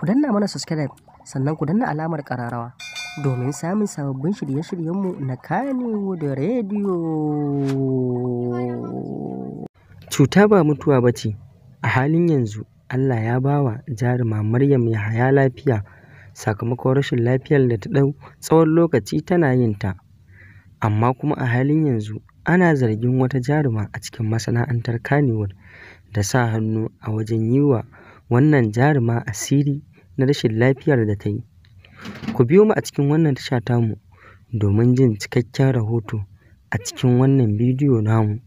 Ku danna mana subscribe sannan ku danna alamar ƙararrawa domin samun sababbin shirye-shiryenmu na Kannywood Radio. Cuta ba mutuwa ba ce. A halin yanzu Allah ya ba wa jaruma Maryam Yahaya lafiya sakamakon rashin lafiyar da ta ɗau tsawon lokaci tana yin ta. Amma kuma a halin yanzu ana zargin wata jaruma a cikin masana'antar Kannywood da sa hannu a wajen yi wa wannan jaruma asiri na rashin lafiyar da ta yi. Ku biyo mu a cikin wannan tasha tamu domin jin cikakken rahoto a cikin wannan bidiyo namu.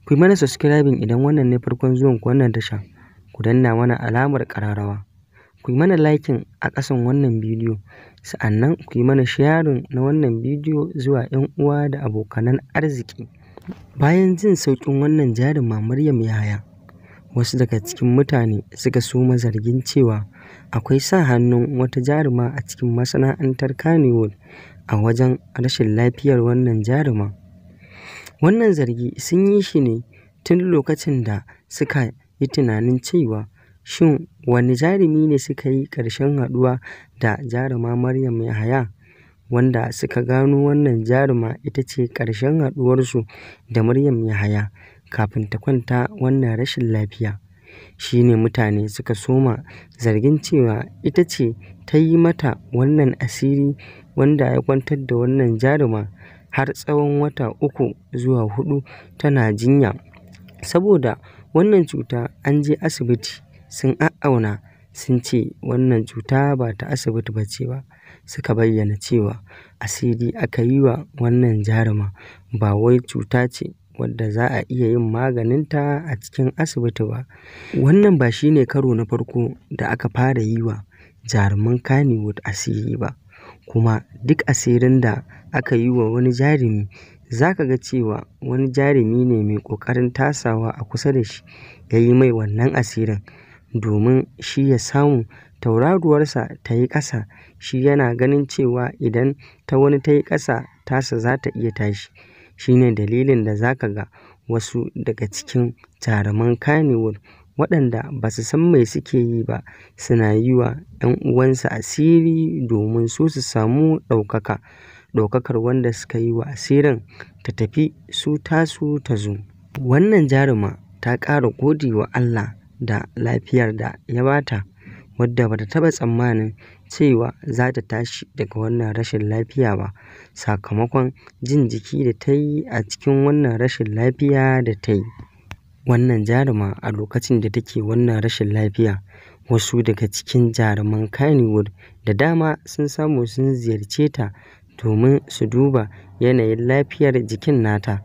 Ku yi mana subscribing idan wannan ne farkon zuwan ku wannan tasha. Ku danna mana alamar ƙararrawa. Ku yi mana liking a ƙasan wannan bidiyo. Sa'annan ku yi mana sharing na wannan bidiyo zuwa 'yan uwa da abokanan arziki. Bayan jin sauƙin wannan jaruma Maryam Yahaya, wasu daga cikin mutane suka soma zargin cewa akwai sa hannun wata jaruma a cikin masana'antar Kannywood a wajen rashin lafiyar wannan jaruma. Wannan zargi sun yi shi ne tun lokacin da suka yi tunanin cewa shin wani jarumi ne suka yi ƙarshen haɗuwa da jaruma Maryam Yahaya, wanda suka gano wannan jaruma ita ce ƙarshen haɗuwarsu da Maryam Yahaya kafin ta kwanta wannan rashin lafiya. Shi ne mutane suka soma zargin cewa ita ce ta yi mata wannan asiri wanda ya kwantar da wannan jaruma har tsawon wata 3 zuwa 4 tana jinya. Saboda wannan cuta an je asibiti sun a'auna sun ce wannan cuta ba ta asibiti ba ce ba. Suka bayyana cewa asiri aka yi wa wannan jaruma, ba wai cuta ce wadda za a iya yin maganinta a cikin asibiti ba. Wannan ba shi ne karo na farko da aka fara yi wa jaruman Kannywood asiri ba. Kuma duk asirin da aka yi wa wani jarumi, za ka ga cewa wani jarumi ne mai ƙoƙarin tasawa a kusa da shi ya yi mai wannan asirin domin shi ya samu tauraruwarsa ta yi ƙasa. Shi yana ganin cewa idan ta wani ta yi ƙasa, tasa za ta iya tashi. Shi ne dalilin da za ka ga wasu daga cikin jaruman Kannywood waɗanda ba su san mai suke yi ba suna yi wa 'yan uwansu asiri domin su samu ɗaukaka. Ɗaukakar wanda suka yi wa asirin ta tafi su tasu ta zo. Wannan jaruma ta ƙara gode wa Allah da lafiyar da ya bata, wadda ba ta taɓa tsammanin cewa za ta tashi daga wannan rashin lafiya ba sakamakon jin jiki da ta yi a cikin wannan rashin lafiya da ta yi. Wannan jaruma a lokacin da take wannan rashin lafiya, wasu daga cikin jaruman Kannywood da dama sun samu sun ziyarce ta domin su duba yanayin lafiyar jikin nata.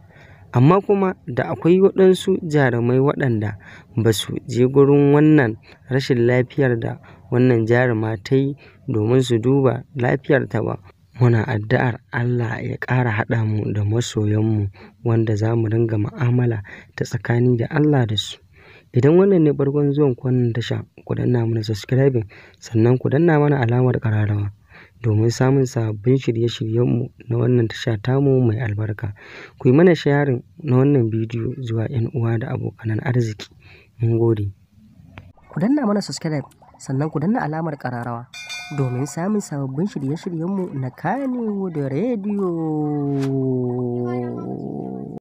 Amma kuma da akwai waɗansu jarumai waɗanda ba su je gurin wannan rashin lafiyar da wannan jaruma ta yi domin su duba lafiyarta ba. Muna addu'ar Allah ya ƙara haɗa mu da masoyanmu wanda za mu ringa mu'amala ta tsakani da Allah da su. Idan wannan ne farkon zuwan ku wannan tasha, ku danna mana subscribing sannan ku danna mana alamar ƙararrawa domin samun sababbin shirye-shiryenmu na wannan tasha tamu mai albarka. Ku yi mana sharing na wannan bidiyo zuwa 'yan uwa da abokanan arziki. Mun gode. Ku danna mana subscribe sannan ku danna alamar ƙararrawa domin samun sababbin shirye-shiryenmu na Kannywood Radio.